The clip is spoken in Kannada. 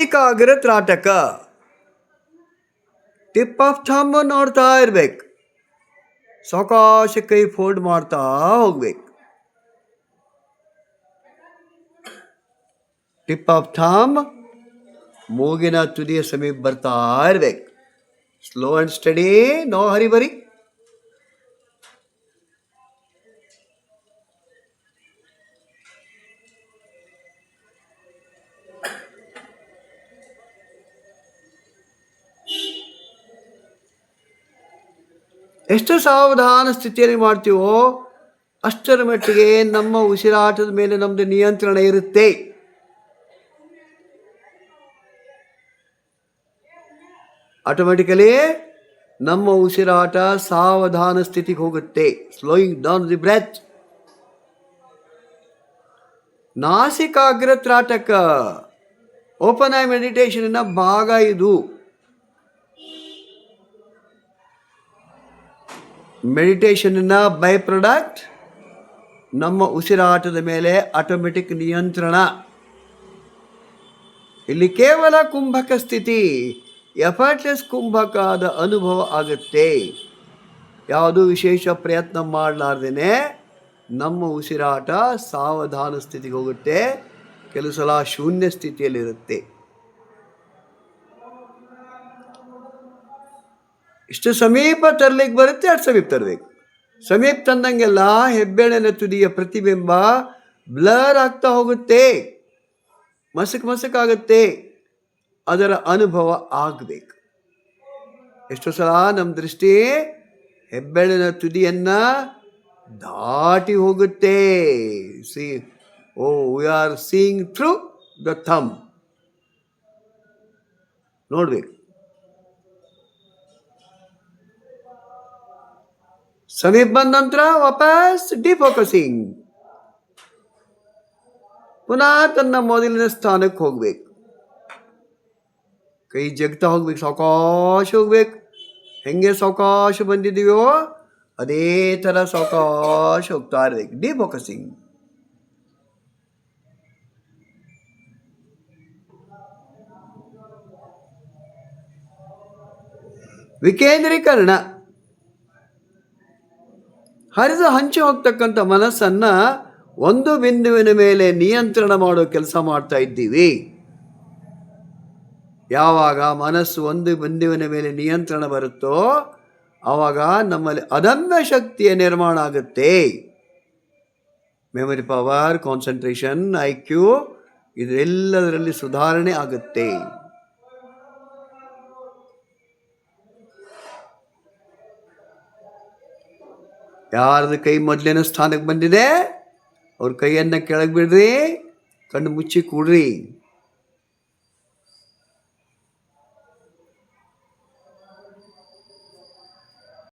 ನಾಸಿಕಾಗ್ರ ತ್ರಾಟಕ. ಟಿಪ್ ಆಫ್ ಥಂಬ್ ನೋಡ್ತಾ ಇರ್ಬೇಕು. ಸಾವಕಾಶ ಕೈ ಫೋಲ್ಡ್ ಮಾಡ್ತಾ ಹೋಗ್ಬೇಕು. ಟಿಪ್ ಆಫ್ ಥಂಬ್ ಮೂಗಿನ ತುದಿಯ ಸಮೀಪ ಬರ್ತಾ ಇರ್ಬೇಕು. Slow and steady, no hurry burry. ಎಷ್ಟು ಸಾವಧಾನ ಸ್ಥಿತಿಯಲ್ಲಿ ಮಾಡ್ತೀವೋ ಅಷ್ಟರ ಮಟ್ಟಿಗೆ ನಮ್ಮ ಉಸಿರಾಟದ ಮೇಲೆ ನಮ್ಮದು ನಿಯಂತ್ರಣ ಇರುತ್ತೆ. ಆಟೋಮೆಟಿಕಲಿ ನಮ್ಮ ಉಸಿರಾಟ ಸಾವಧಾನ ಸ್ಥಿತಿಗೆ ಹೋಗುತ್ತೆ. Slowing down the breath. ನಾಸಿಕಾಗ್ರ ತ್ರಾಟಕ ಓಪನ್ ಐ ಮೆಡಿಟೇಷನ್ನ ಭಾಗ ಇದು. ಮೆಡಿಟೇಷನ್ನ ಬೈ ಪ್ರಾಡಕ್ಟ್ ನಮ್ಮ ಉಸಿರಾಟದ ಮೇಲೆ ಆಟೋಮೆಟಿಕ್ ನಿಯಂತ್ರಣ. ಇಲ್ಲಿ ಕೇವಲ ಕುಂಭಕ ಸ್ಥಿತಿ, ಎಫರ್ಟ್ಲೆಸ್ ಕುಂಭಕದ ಅನುಭವ ಆಗುತ್ತೆ. ಯಾವುದೂ ವಿಶೇಷ ಪ್ರಯತ್ನ ಮಾಡಲಾರ್ದೇನೆ ನಮ್ಮ ಉಸಿರಾಟ ಸಾವಧಾನ ಸ್ಥಿತಿಗೆ ಹೋಗುತ್ತೆ. ಕೆಲವು ಸಲ ಶೂನ್ಯ ಸ್ಥಿತಿಯಲ್ಲಿರುತ್ತೆ. ಇಷ್ಟು ಸಮೀಪ ತರಲಿಕ್ಕೆ ಬರುತ್ತೆ, ಅಷ್ಟು ಸಮೀಪ ತರಬೇಕು. ಸಮೀಪ ತಂದಂಗೆಲ್ಲ ಹೆಬ್ಬೆರಳಿನ ತುದಿಯ ಪ್ರತಿಬಿಂಬ ಬ್ಲರ್ ಆಗ್ತಾ ಹೋಗುತ್ತೆ, ಮಸಕಾಗುತ್ತೆ. ಅದರ ಅನುಭವ ಆಗಬೇಕು. ಎಷ್ಟೋ ಸಲ ನಮ್ಮ ದೃಷ್ಟಿ ಹೆಬ್ಬೆರಳಿನ ತುದಿಯನ್ನ ದಾಟಿ ಹೋಗುತ್ತೆ. We are seeing through the thumb. ನೋಡ್ಬೇಕು. ಸಮೀಪ ಬಂದ ನಂತರ ವಾಪಸ್ ಡಿಫೋಕಸಿಂಗ್. ಪುನಃ ತನ್ನ ಮೊದಲಿನ ಸ್ಥಾನಕ್ಕೆ ಹೋಗ್ಬೇಕು. ಕೈ ಜಗ್ತಾ ಹೋಗ್ಬೇಕು, ಸಾವಕಾಶ ಹೋಗ್ಬೇಕು. ಹೆಂಗೆ ಸಾವಕಾಶ ಬಂದಿದ್ದೀವೋ ಅದೇ ಥರ ಸಾವಕಾಶ ಹೋಗ್ತಾ ಇರ್ಬೇಕು. ಡಿಫೋಕಸಿಂಗ್. ವಿಕೇಂದ್ರೀಕರಣ. ಹರಿದು ಹಂಚಿ ಹೋಗ್ತಕ್ಕಂಥ ಮನಸ್ಸನ್ನು ಒಂದು ಬಿಂದುವಿನ ಮೇಲೆ ನಿಯಂತ್ರಣ ಮಾಡೋ ಕೆಲಸ ಮಾಡ್ತಾ ಇದ್ದೀವಿ. ಯಾವಾಗ ಮನಸ್ಸು ಒಂದು ಬಿಂದುವಿನ ಮೇಲೆ ನಿಯಂತ್ರಣ ಬರುತ್ತೋ ಆವಾಗ ನಮ್ಮಲ್ಲಿ ಅದಮ್ಯ ಶಕ್ತಿಯ ನಿರ್ಮಾಣ ಆಗುತ್ತೆ. ಮೆಮೊರಿ ಪವರ್, ಕಾನ್ಸಂಟ್ರೇಷನ್, IQ ಇದೆಲ್ಲದರಲ್ಲಿ ಸುಧಾರಣೆ ಆಗುತ್ತೆ. ಯಾರ್ದು ಕೈ ಮೊದಲಿನ ಸ್ಥಾನಕ್ಕೆ ಬಂದಿದೆ ಅವ್ರ ಕೈಯನ್ನು ಕೆಳಗೆ ಬಿಡ್ರಿ, ಕಣ್ಣು ಮುಚ್ಚಿ ಕೂಡ್ರಿ.